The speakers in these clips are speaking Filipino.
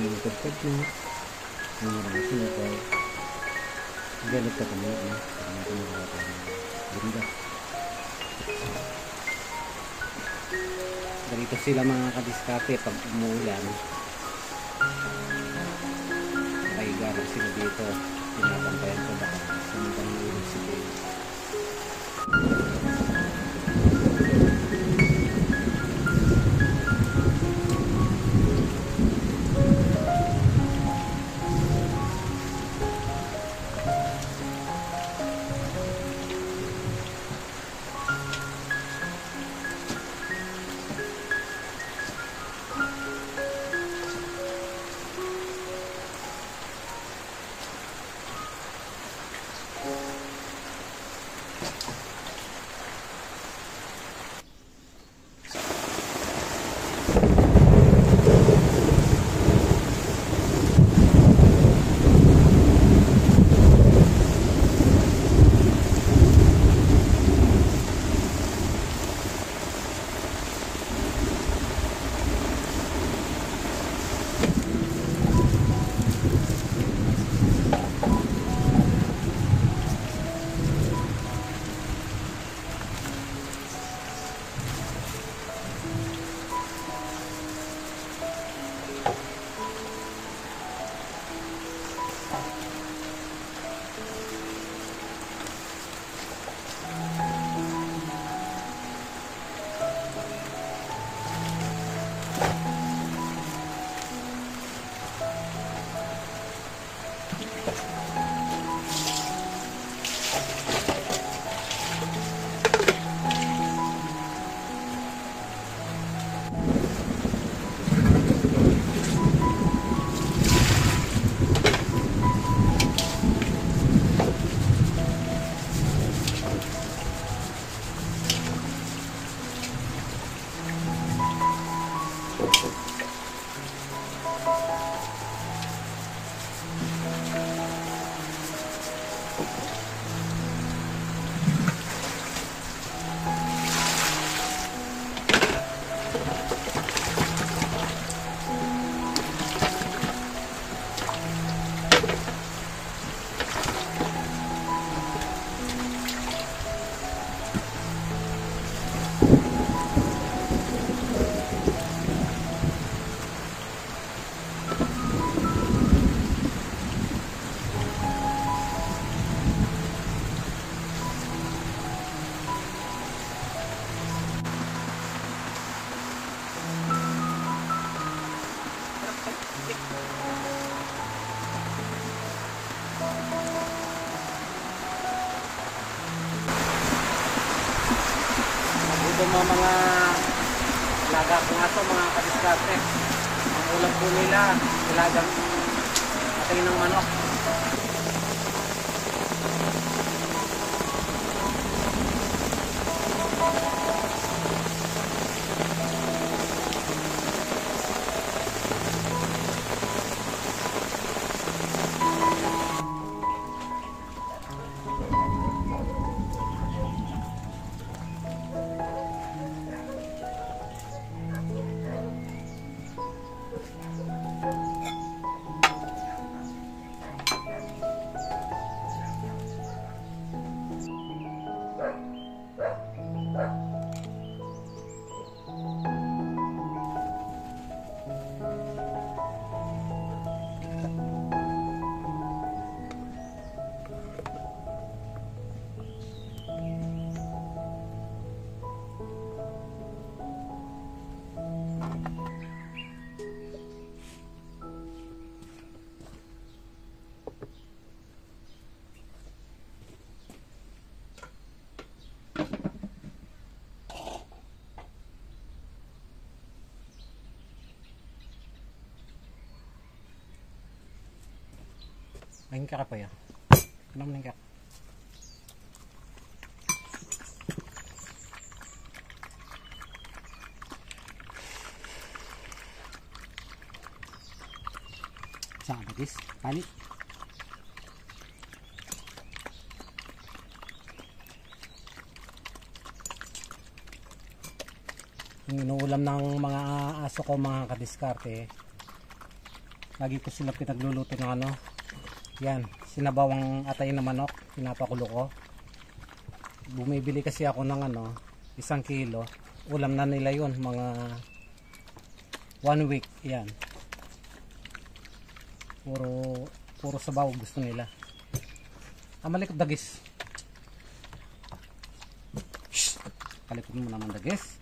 yung tagtag na. Yung mga sinipaw. Galit ka kami, no? Para natin makakata ng ganda. Ganito sila mga kadiskarte pag umuulan. Nakahigarap sila dito. Tinabantayan ko baka sumintang nulog sila. Mga laga kung aso mga kadiskarte, ang ulam po nila ilagang patay ng manok. Nangka apa ya? Kenapa nangka? Saan guys? Palit. Yung inuulam ng mga aso ko mga kadiskarte. Lagi ko sila pinagluluto ng ano. Yan, sinabawang atay na manok, pinapakulo ko. Bumibili kasi ako ng ano, 1 kilo. Ulam na nila yun, mga 1 week. Yan. Puro sabaw gusto nila. Malikot dagis. Shhh! Kalikot mo naman dagis.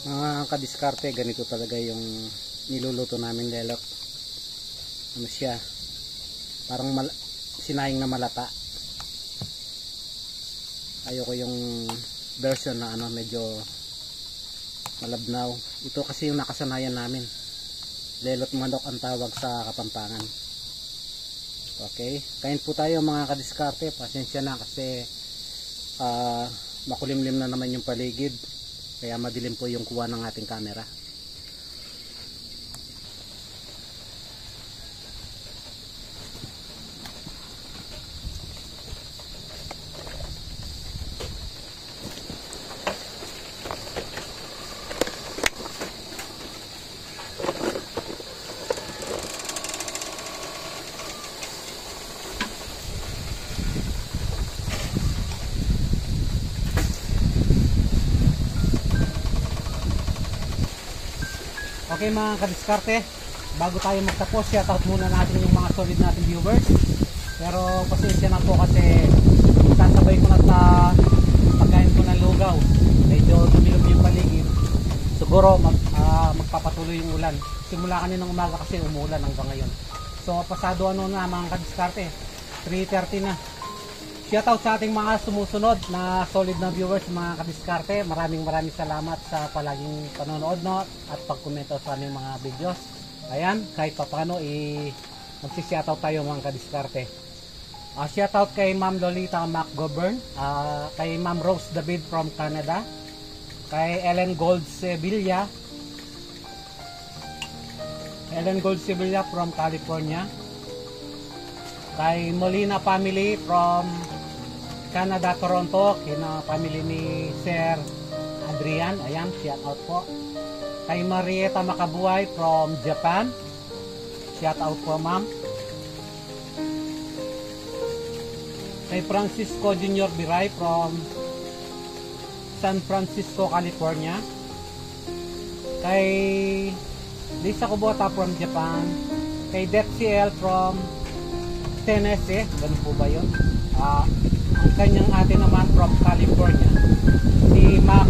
Mga kadiskarte, ganito talaga yung niluluto namin lelot. Ano siya, parang sinayang na malata. Ayoko yung version na ano, medyo malabnaw. Ito kasi yung nakasanayan namin. Lelot manok ang tawag sa Kapampangan. Okay, kain po tayo mga kadiskarte. Pasensya na kasi makulimlim na naman yung paligid, kaya madilim po yung kuha ng ating camera. Okay mga kadiskarte, bago tayo magtapos, shoutout muna natin yung mga solid natin viewers. Pero pasensya na po kasi sasabay ko na sa pagkain ko ng lugaw. Medyo tumilog yung paligid. Siguro magpapatuloy yung ulan. Simula kaninang umaga kasi umuulan hanggang ngayon. So pasado ano na mga kadiskarte, 3:30 na. Shoutout sa ating mga sumusunod na solid na viewers mga kadiskarte. Maraming salamat sa palaging panonood no, at pagkomento sa aming mga videos. Ayan, kahit papano magsi-shoutout tayo mga kadiskarte. Shoutout kay Ma'am Lolita McGovern, kay Ma'am Rose David from Canada, kay Ellen Gold Sevilla from California, kay Molina family from Canada, Toronto, kina family ni Sir Adrian. Ayan, shout out po. Kay Marieta Makabuhay from Japan, shout out po ma'am. Kay Francisco Junior Biray from San Francisco, California. Kay Lisa Kubota from Japan. Kay DetCL from Tennessee, ganun po ba yun? Ang kanyang ate naman from California, si Mac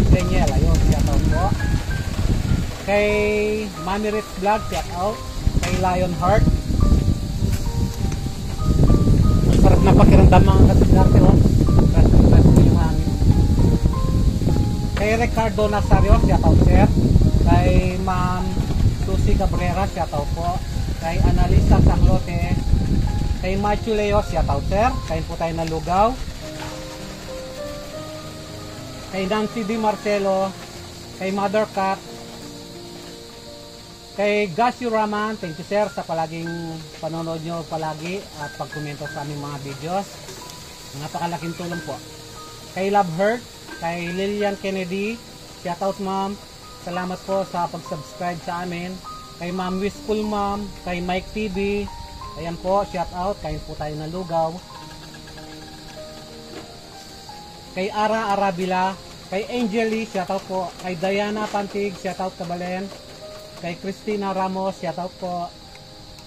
Daniel. Ayun, shout out po. Kay Mami Ritz Vlog, shout out. Kay Lionheart. Ang sarap na pakiramdam mga kadiskarte, oh. Fresh yung hangin. Kay Ricardo Nazario, shout out sir. Kay Ma'am Susie Cabrera, shout out po. Kay Analisa Sanglote. Kay Matthew Leo, shout out sir. Kain po tayo ng lugaw. Kay Nancy Di Marcelo. Kay Mother Cat. Kay Gasio Raman, thank you sir sa palaging panonood nyo palagi at pagkomento sa aming mga videos. Napakalaking tulong po. Kay Love Heart. Kay Lillian Kennedy, shout out ma'am. Salamat po sa pag-subscribe sa amin. Kay Ma'am Wistful Ma'am. Kay Mike TV. Ayan po, shout out. Kain po tayo ng lugaw. Kay Ara Arabila. Kay Angeli, shout out po. Kay Diana Pantig, shout out Kabalen. Kay Christina Ramos, shout out po.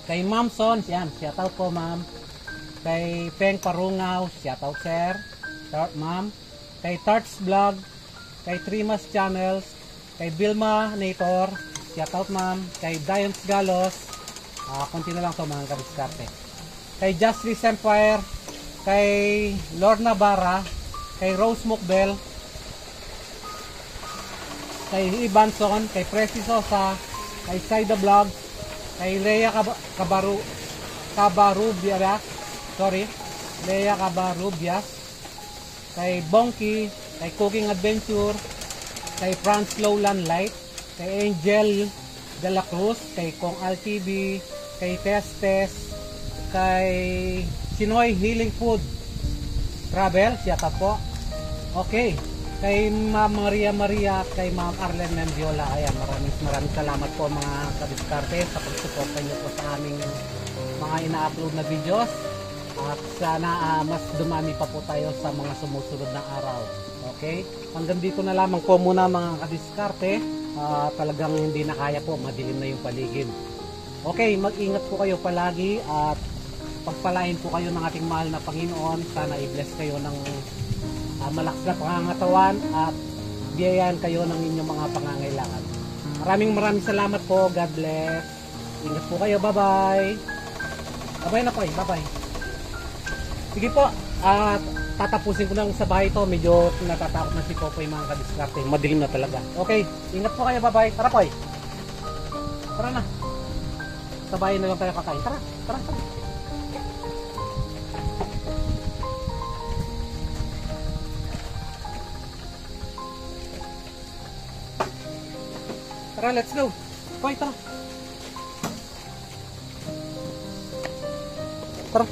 Kay Ma'am Son, yan, shout out po ma'am. Kay Peng Parungaw, shout out sir. Shout ma'am. Kay Tarts Vlog. Kay Trimas Channels. Kay Vilma Nator, shout out ma'am. Kay Dions Galos. Konti na lang ito mga kadiskarte. Kay Justice Empire, kay Lorna Barra, kay Rose Mukbel, kay Ibanson, kay Preci Sosa, kay Saida Vlog, kay Lea Cabarubias, sorry, Lea Cabarubias, kay Bonky, kay Cooking Adventure, kay Franz Lowland Light, kay Angel de la Cruz, kay Kong RTV, kay Testes, kay Chinoy Healing Food Travel, siya ka po. Okay, kay Ma'am Maria, kay Ma'am Arlen Mendiola. Ayan, maraming salamat po mga kadiskarte sa pagsuporta niyo po sa aming mga ina-upload na videos. At sana mas dumami pa po tayo sa mga sumusunod na araw. Okay, hanggang dito na lamang po muna mga kadiskarte. Talagang hindi na kaya po, madilim na yung paligid. Okay, mag-ingat po kayo palagi at pagpalain po kayo ng ating mahal na Panginoon. Sana i-bless kayo ng malakas na pangangatawan at biyayan kayo ng inyong mga pangangailangan. Maraming salamat po. God bless. Ingat po kayo. Bye-bye. Bye-bye na po. Bye-bye. Sige po. At tatapusin ko lang sa bahay to. Medyo natatakot na si Popoy mga kadiskarte. Madilim na talaga. Okay. Ingat po kayo. Bye-bye. Tara Poy. Tara na. Sa bahay na lang tayo kakain. Tara. Tara. Tara, let's go. Poy, tara. Tara.